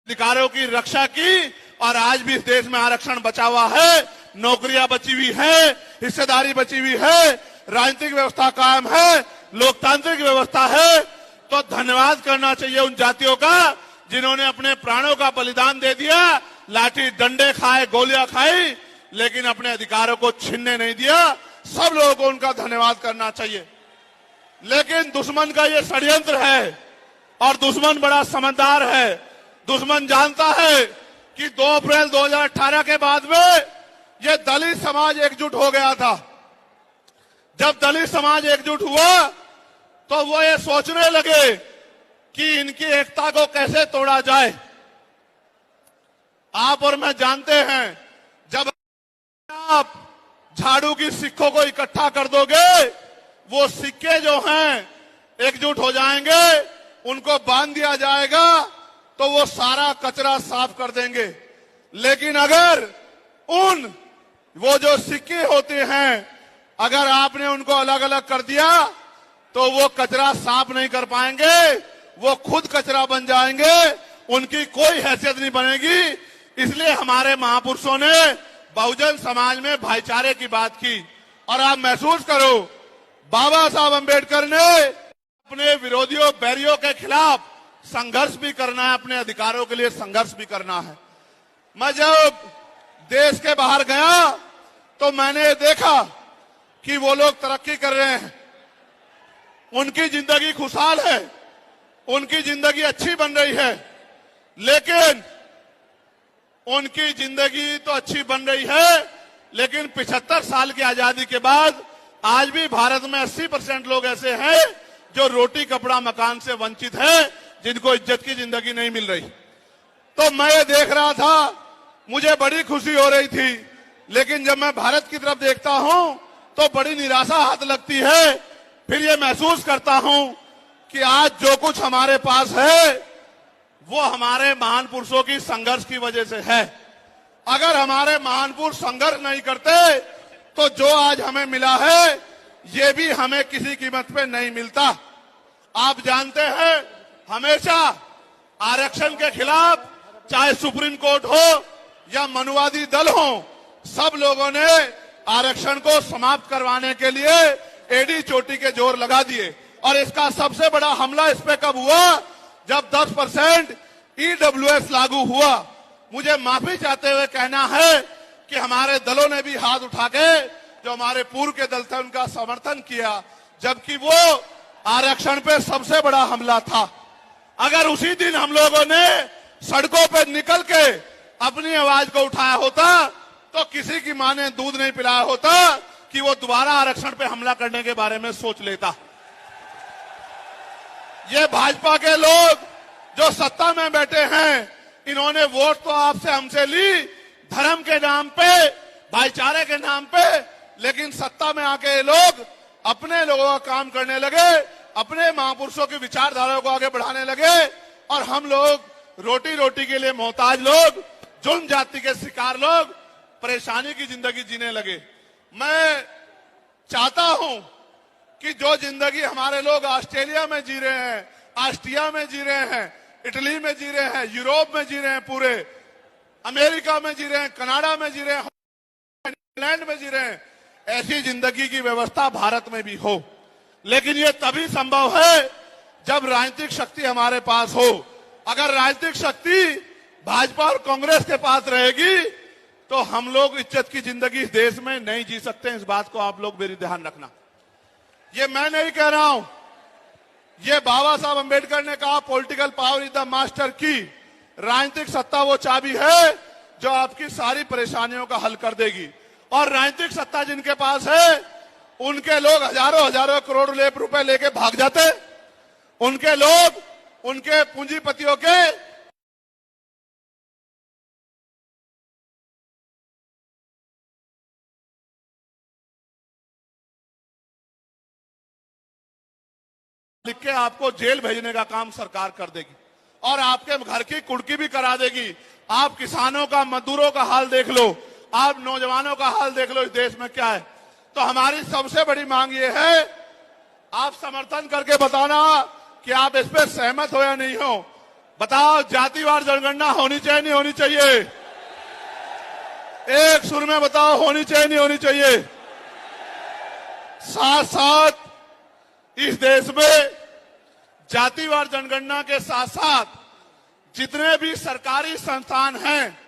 अधिकारों की रक्षा की और आज भी इस देश में आरक्षण बचा हुआ है, नौकरियां बची हुई है, हिस्सेदारी बची हुई है, राजनीतिक व्यवस्था कायम है, लोकतांत्रिक व्यवस्था है। तो धन्यवाद करना चाहिए उन जातियों का जिन्होंने अपने प्राणों का बलिदान दे दिया, लाठी डंडे खाए, गोलियां खाई, लेकिन अपने अधिकारों को छीनने नहीं दिया। सब लोगों को उनका धन्यवाद करना चाहिए। लेकिन दुश्मन का ये षड्यंत्र है और दुश्मन बड़ा समझदार है। दुश्मन जानता है कि 2 अप्रैल 2018 के बाद में ये दलित समाज एकजुट हो गया था। जब दलित समाज एकजुट हुआ तो वो ये सोचने लगे कि इनकी एकता को कैसे तोड़ा जाए। आप और मैं जानते हैं, जब आप झाड़ू की सिक्कों को इकट्ठा कर दोगे, वो सिक्के जो हैं एकजुट हो जाएंगे, उनको बांध दिया जाएगा तो वो सारा कचरा साफ कर देंगे। लेकिन अगर वो जो सिक्के होते हैं, अगर आपने उनको अलग अलग कर दिया तो वो कचरा साफ नहीं कर पाएंगे, वो खुद कचरा बन जाएंगे, उनकी कोई हैसियत नहीं बनेगी। इसलिए हमारे महापुरुषों ने बहुजन समाज में भाईचारे की बात की। और आप महसूस करो, बाबा साहब अंबेडकर ने अपने विरोधियों, बैरियों के खिलाफ संघर्ष भी करना है, अपने अधिकारों के लिए संघर्ष भी करना है। मैं जब देश के बाहर गया तो मैंने देखा कि वो लोग तरक्की कर रहे हैं, उनकी जिंदगी खुशहाल है, उनकी जिंदगी अच्छी बन रही है। लेकिन उनकी जिंदगी तो अच्छी बन रही है, लेकिन 75 साल की आजादी के बाद आज भी भारत में 80% लोग ऐसे हैं जो रोटी कपड़ा मकान से वंचित हैं, जिनको इज्जत की जिंदगी नहीं मिल रही। तो मैं ये देख रहा था, मुझे बड़ी खुशी हो रही थी। लेकिन जब मैं भारत की तरफ देखता हूं तो बड़ी निराशा हाथ लगती है। फिर ये महसूस करता हूं कि आज जो कुछ हमारे पास है वो हमारे महान पुरुषों की संघर्ष की वजह से है। अगर हमारे महान पुरुष संघर्ष नहीं करते तो जो आज हमें मिला है ये भी हमें किसी कीमत पे नहीं मिलता। आप जानते हैं, हमेशा आरक्षण के खिलाफ, चाहे सुप्रीम कोर्ट हो या मनुवादी दल हो, सब लोगों ने आरक्षण को समाप्त करवाने के लिए एड़ी चोटी के जोर लगा दिए। और इसका सबसे बड़ा हमला इस पे कब हुआ, जब 10% EWS लागू हुआ। मुझे माफी चाहते हुए कहना है कि हमारे दलों ने भी हाथ उठा के, जो हमारे पूर्व के दल थे, उनका समर्थन किया, जबकि वो आरक्षण पे सबसे बड़ा हमला था। अगर उसी दिन हम लोगों ने सड़कों पे निकल के अपनी आवाज को उठाया होता तो किसी की मां ने दूध नहीं पिलाया होता कि वो दोबारा आरक्षण पे हमला करने के बारे में सोच लेता। ये भाजपा के लोग जो सत्ता में बैठे हैं, इन्होंने वोट तो आपसे हमसे ली धर्म के नाम पे, भाईचारे के नाम पे, लेकिन सत्ता में आके ये लोग अपने लोगों का काम करने लगे, अपने महापुरुषों की विचारधारा को आगे बढ़ाने लगे। और हम लोग रोटी रोटी के लिए मोहताज लोग, जुल्म जाति के शिकार लोग, परेशानी की जिंदगी जीने लगे। मैं चाहता हूं कि जो जिंदगी हमारे लोग ऑस्ट्रेलिया में जी रहे हैं, ऑस्ट्रिया में जी रहे हैं, इटली में जी रहे हैं, यूरोप में जी रहे हैं, पूरे अमेरिका में जी रहे हैं, कनाडा में जी रहे हैं, इंग्लैंड में जी रहे हैं, ऐसी जिंदगी की व्यवस्था भारत में भी हो। लेकिन ये तभी संभव है जब राजनीतिक शक्ति हमारे पास हो। अगर राजनीतिक शक्ति भाजपा और कांग्रेस के पास रहेगी तो हम लोग इज्जत की जिंदगी इस देश में नहीं जी सकते। इस बात को आप लोग मेरी ध्यान रखना। ये मैं नहीं कह रहा हूं, ये बाबा साहब अंबेडकर ने कहा, political power is the master की। राजनीतिक सत्ता वो चाबी है जो आपकी सारी परेशानियों का हल कर देगी। और राजनीतिक सत्ता जिनके पास है, उनके लोग हजारों हजारों करोड़ रुपए लेके भाग जाते। उनके लोग, उनके पूंजीपतियों के लिख के आपको जेल भेजने का काम सरकार कर देगी और आपके घर की कुर्की भी करा देगी। आप किसानों का, मजदूरों का हाल देख लो, आप नौजवानों का हाल देख लो, इस देश में क्या है। तो हमारी सबसे बड़ी मांग ये है, आप समर्थन करके बताना कि आप इस पे सहमत हो या नहीं हो। बताओ, जातिवार जनगणना होनी चाहिए नहीं होनी चाहिए? एक सुर में बताओ, होनी चाहिए नहीं होनी चाहिए? साथ साथ इस देश में जातिवार जनगणना के साथ साथ जितने भी सरकारी संस्थान हैं